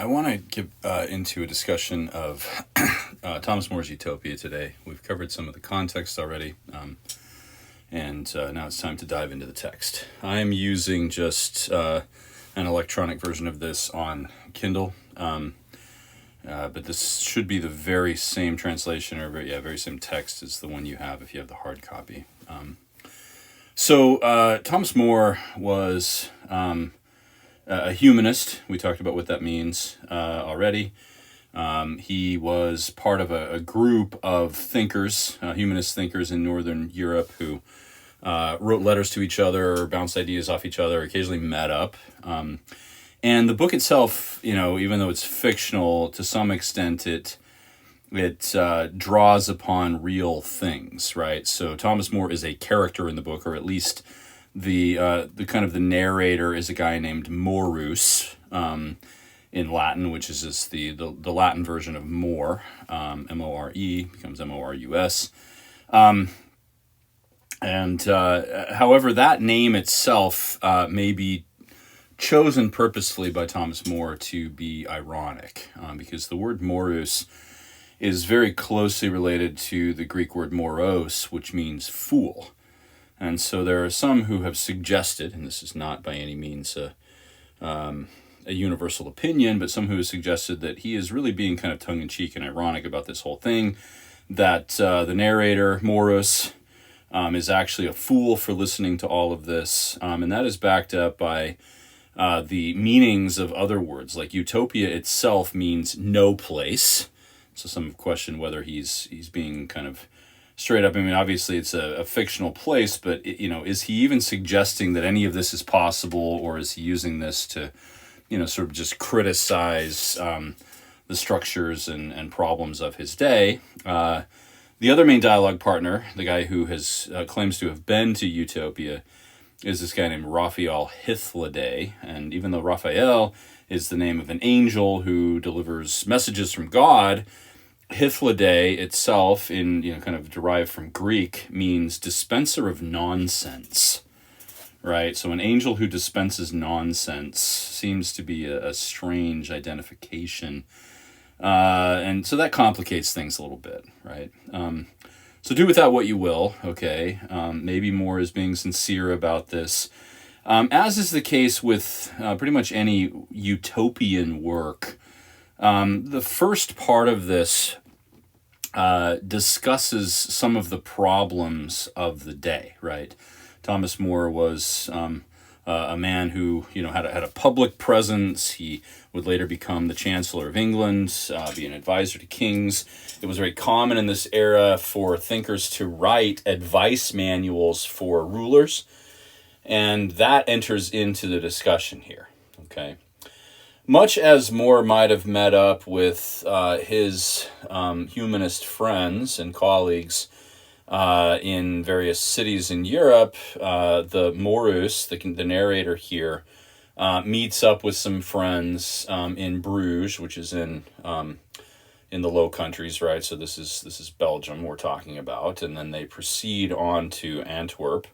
I want to get into a discussion of Thomas More's Utopia today. We've covered some of the context already, and now it's time to dive into the text. I am using just an electronic version of this on Kindle, but this should be the very same translation, or very same text as the one you have if you have the hard copy. So Thomas More was a humanist. We talked about what that means already. He was part of a group of thinkers, humanist thinkers in Northern Europe who wrote letters to each other, bounced ideas off each other, occasionally met up. And the book itself, even though it's fictional, to some extent it draws upon real things, right? So Thomas More is a character in the book, or at least the kind of the narrator is a guy named Morus, in Latin, which is just the Latin version of more, More becomes Morus. However, that name itself may be chosen purposefully by Thomas More to be ironic, because the word morus is very closely related to the Greek word moros, which means fool. And so there are some who have suggested, and this is not by any means a universal opinion, but some who have suggested that he is really being kind of tongue-in-cheek and ironic about this whole thing, that the narrator, Morus, is actually a fool for listening to all of this, and that is backed up by the meanings of other words. Like utopia itself means no place, so some have questioned whether he's being kind of straight up. I mean, obviously it's a fictional place, but is he even suggesting that any of this is possible, or is he using this to, sort of just criticize the structures and problems of his day? The other main dialogue partner, the guy who has claims to have been to Utopia, is this guy named Raphael Hythloday. And even though Raphael is the name of an angel who delivers messages from God, Hythloday itself, kind of derived from Greek, means dispenser of nonsense, right? So an angel who dispenses nonsense seems to be a strange identification. And so that complicates things a little bit, right? So do with that what you will, okay? Maybe More is being sincere about this. As is the case with pretty much any utopian work, the first part of this discusses some of the problems of the day, right? Thomas More was a man who, had a public presence. He would later become the Chancellor of England, be an advisor to kings. It was very common in this era for thinkers to write advice manuals for rulers, and that enters into the discussion here, okay? Much as More might have met up with his humanist friends and colleagues in various cities in Europe, the Morus, the narrator here, meets up with some friends in Bruges, which is in the Low Countries, right? So this is Belgium we're talking about, and then they proceed on to Antwerp.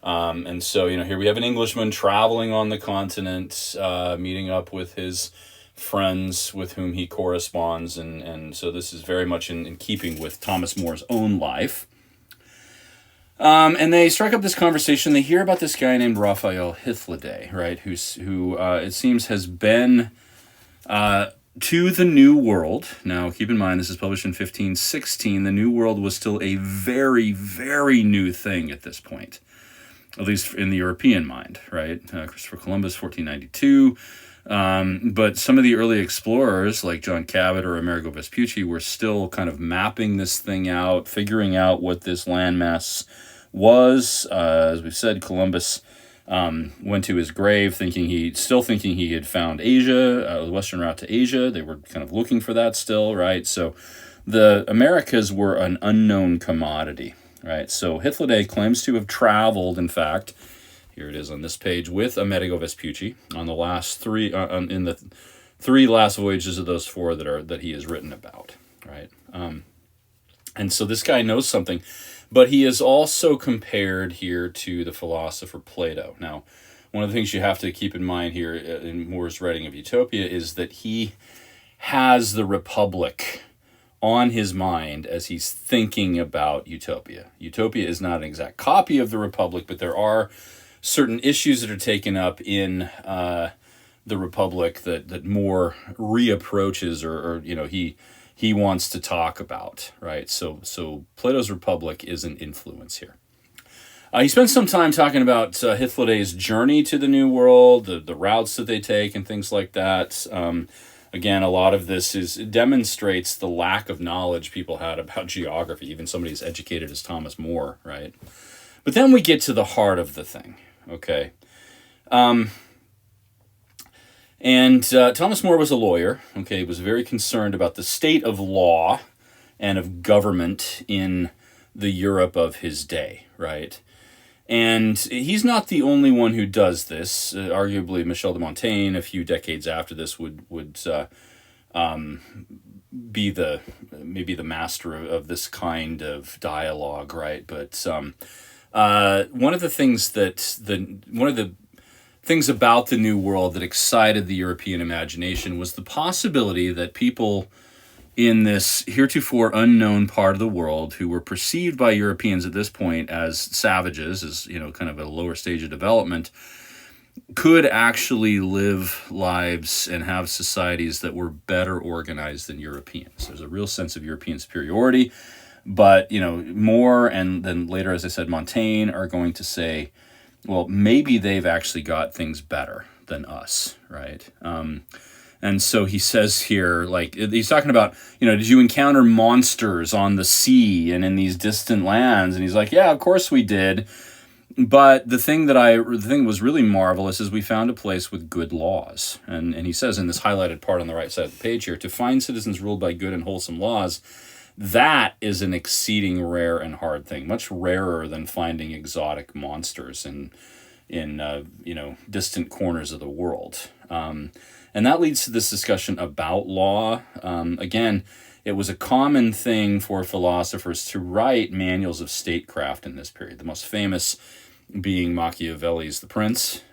And so, here we have an Englishman traveling on the continent, meeting up with his friends with whom he corresponds. And so this is very much in keeping with Thomas More's own life. And they strike up this conversation. They hear about this guy named Raphael Hythloday, right? Who it seems has been to the New World. Now, keep in mind, this is published in 1516. The New World was still a very, very new thing at this point, at least in the European mind, right? Christopher Columbus, 1492. But some of the early explorers, like John Cabot or Amerigo Vespucci, were still kind of mapping this thing out, figuring out what this landmass was. As we've said, Columbus went to his grave thinking he had found Asia, the western route to Asia. They were kind of looking for that still, right? So the Americas were an unknown commodity, right? So Hythloday claims to have traveled, in fact, here it is on this page, with Amerigo Vespucci on the last three, in the three last voyages of those four that he has written about, right? And so this guy knows something, but he is also compared here to the philosopher Plato. Now, one of the things you have to keep in mind here in More's writing of Utopia is that he has the Republic on his mind as he's thinking about Utopia. Utopia is not an exact copy of the Republic, but there are certain issues that are taken up in the Republic that More reapproaches, or he wants to talk about, right? So Plato's Republic is an influence here. He spends some time talking about Hythloday's journey to the New World, the routes that they take, and things like that. Again, a lot of this demonstrates the lack of knowledge people had about geography, even somebody as educated as Thomas More, right? But then we get to the heart of the thing, okay? Thomas More was a lawyer, okay? He was very concerned about the state of law and of government in the Europe of his day, right? And he's not the only one who does this. Arguably, Michel de Montaigne, a few decades after this, would be maybe the master of this kind of dialogue, right? But one of the things about the New World that excited the European imagination was the possibility that people in this heretofore unknown part of the world, who were perceived by Europeans at this point as savages, as kind of a lower stage of development, could actually live lives and have societies that were better organized than Europeans. There's a real sense of European superiority, but More and then later, as I said, Montaigne are going to say, well, maybe they've actually got things better than us, right? And so he says here, like, he's talking about, did you encounter monsters on the sea and in these distant lands? And he's like, yeah, of course we did. But the thing that was really marvelous is we found a place with good laws. And he says in this highlighted part on the right side of the page here, to find citizens ruled by good and wholesome laws, that is an exceeding rare and hard thing, much rarer than finding exotic monsters in distant corners of the world. And that leads to this discussion about law. Again, it was a common thing for philosophers to write manuals of statecraft in this period. The most famous being Machiavelli's The Prince,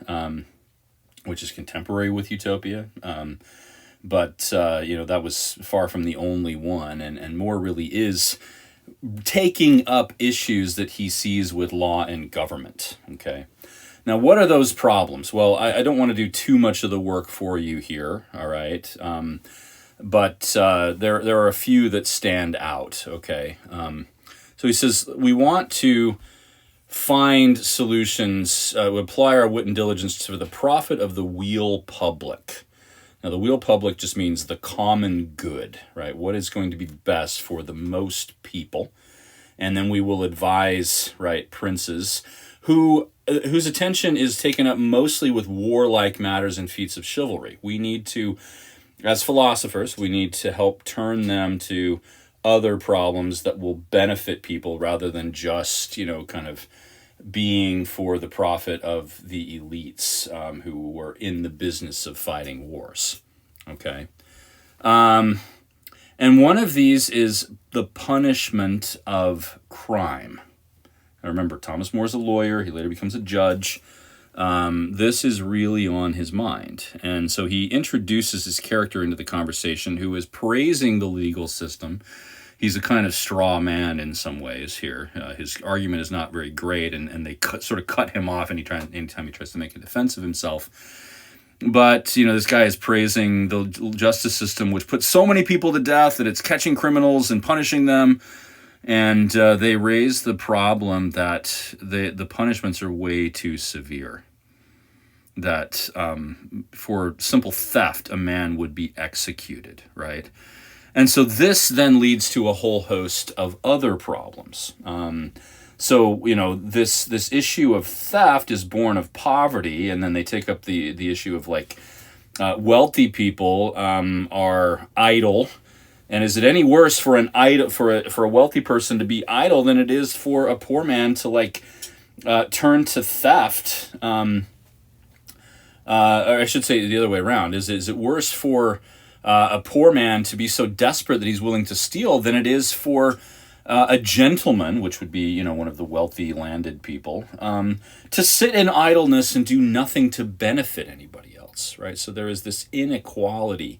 which is contemporary with Utopia. But that was far from the only one. And More really is taking up issues that he sees with law and government, okay? Now, what are those problems? Well, I don't want to do too much of the work for you here, all right? But there are a few that stand out, okay? So he says, we want to find solutions, apply our wit and diligence to the profit of the weal public. Now, the weal public just means the common good, right? What is going to be best for the most people? And then we will advise, right, princes whose attention is taken up mostly with warlike matters and feats of chivalry. We need to, as philosophers, we need to help turn them to other problems that will benefit people rather than just, kind of being for the profit of the elites who were in the business of fighting wars. Okay? And one of these is the punishment of crime. Now remember, Thomas More is a lawyer. He later becomes a judge. This is really on his mind. And so he introduces his character into the conversation who is praising the legal system. He's a kind of straw man in some ways here. His argument is not very great, and they sort of cut him off anytime he tries to make a defense of himself. But, this guy is praising the justice system, which puts so many people to death that it's catching criminals and punishing them. And they raise the problem that the punishments are way too severe. That for simple theft, a man would be executed, right? And so this then leads to a whole host of other problems. This issue of theft is born of poverty, and then they take up the issue of wealthy people are idle. And is it any worse for a wealthy person to be idle than it is for a poor man to turn to theft? Or I should say the other way around. Is it worse for a poor man to be so desperate that he's willing to steal than it is for a gentleman, which would be, one of the wealthy landed people, to sit in idleness and do nothing to benefit anybody else, right? So there is this inequality.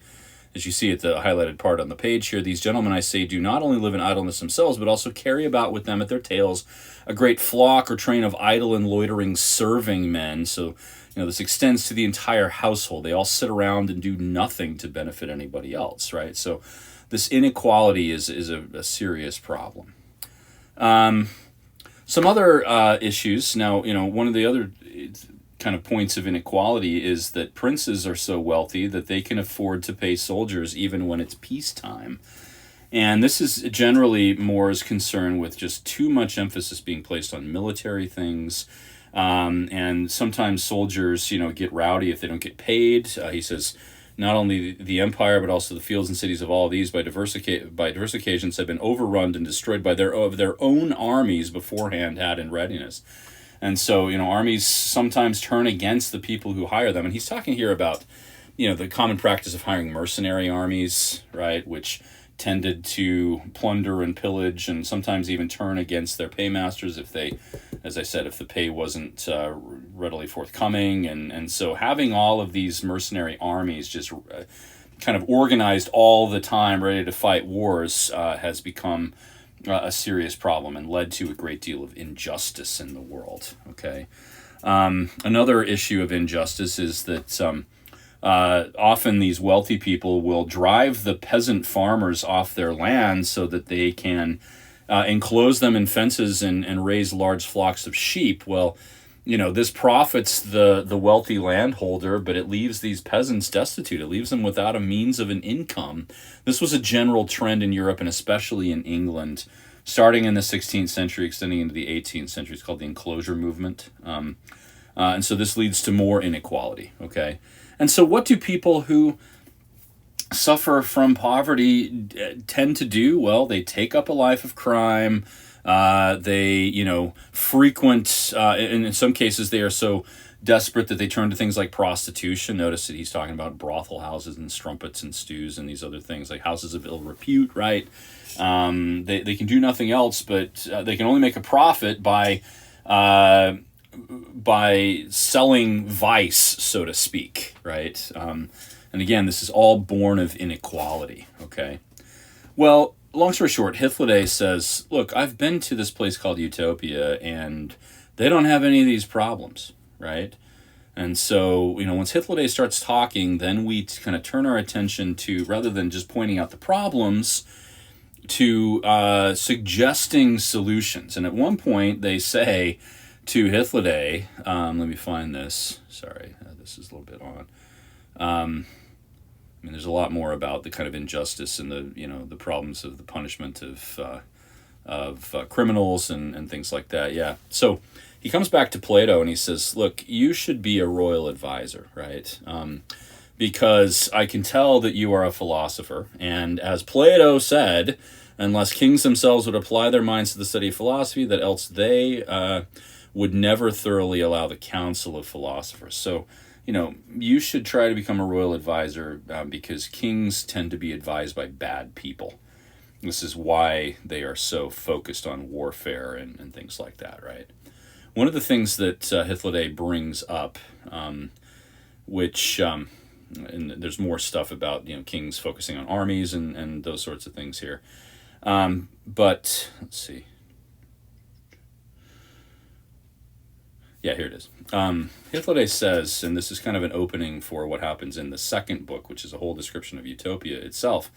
As you see at the highlighted part on the page here, these gentlemen, I say, do not only live in idleness themselves, but also carry about with them at their tails a great flock or train of idle and loitering serving men. So, this extends to the entire household. They all sit around and do nothing to benefit anybody else, right? So this inequality is a serious problem. Some other issues. Now, one of the other kind of points of inequality is that princes are so wealthy that they can afford to pay soldiers even when it's peacetime. And this is generally More's concern with just too much emphasis being placed on military things. And sometimes soldiers, get rowdy if they don't get paid. He says not only the empire, but also the fields and cities of all of these by diverse occasions have been overrun and destroyed by their own armies beforehand had in readiness. And so, armies sometimes turn against the people who hire them. And he's talking here about, the common practice of hiring mercenary armies, right, which tended to plunder and pillage and sometimes even turn against their paymasters if they, as I said, if the pay wasn't readily forthcoming. And so having all of these mercenary armies just kind of organized all the time, ready to fight wars, has become a serious problem and led to a great deal of injustice in the world. Okay, another issue of injustice is that often these wealthy people will drive the peasant farmers off their land so that they can enclose them in fences and raise large flocks of sheep. Well, this profits the wealthy landholder, but it leaves these peasants destitute. It leaves them without a means of an income. This was a general trend in Europe and especially in England, starting in the 16th century, extending into the 18th century. It's called the enclosure movement. And so this leads to more inequality, okay? And so what do people who suffer from poverty tend to do? Well, they take up a life of crime. They, frequent, and in some cases they are so desperate that they turn to things like prostitution. Notice that he's talking about brothel houses and strumpets and stews and these other things, like houses of ill repute, right? They can do nothing else, but they can only make a profit by selling vice, so to speak, right? And again, this is all born of inequality, okay? Well, long story short, Hythloday says, look, I've been to this place called Utopia, and they don't have any of these problems, right? And so, once Hythloday starts talking, then we kind of turn our attention to, rather than just pointing out the problems, to suggesting solutions. And at one point, they say to Hythloday, let me find this. Sorry, this is a little bit on. There's a lot more about the kind of injustice and the problems of the punishment of criminals and things like that. Yeah. So he comes back to Plato and he says, look, you should be a royal advisor, right? Because I can tell that you are a philosopher. And as Plato said, unless kings themselves would apply their minds to the study of philosophy, that else they would never thoroughly allow the counsel of philosophers. So, you should try to become a royal advisor because kings tend to be advised by bad people. This is why they are so focused on warfare and things like that, right? One of the things that Hythloday brings up, which, and there's more stuff about, kings focusing on armies and those sorts of things here. But, let's see. Yeah, here it is. Hythloday says, and this is kind of an opening for what happens in the second book, which is a whole description of Utopia itself.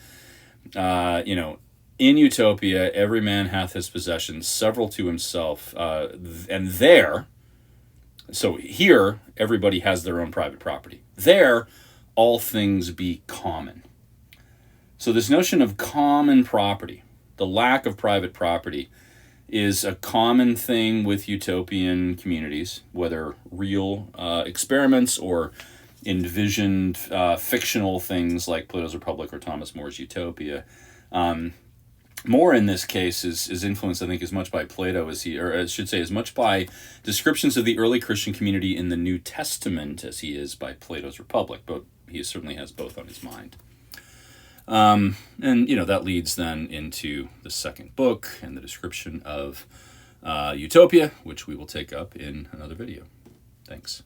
In Utopia, every man hath his possessions, several to himself, and there, so here, everybody has their own private property. There, all things be common. So this notion of common property, the lack of private property, is a common thing with utopian communities, whether real experiments or envisioned fictional things like Plato's Republic or Thomas More's Utopia. More in this case is influenced, I think, as much by Plato as much by descriptions of the early Christian community in the New Testament as he is by Plato's Republic, but he certainly has both on his mind. And, that leads then into the second book and the description of Utopia, which we will take up in another video. Thanks.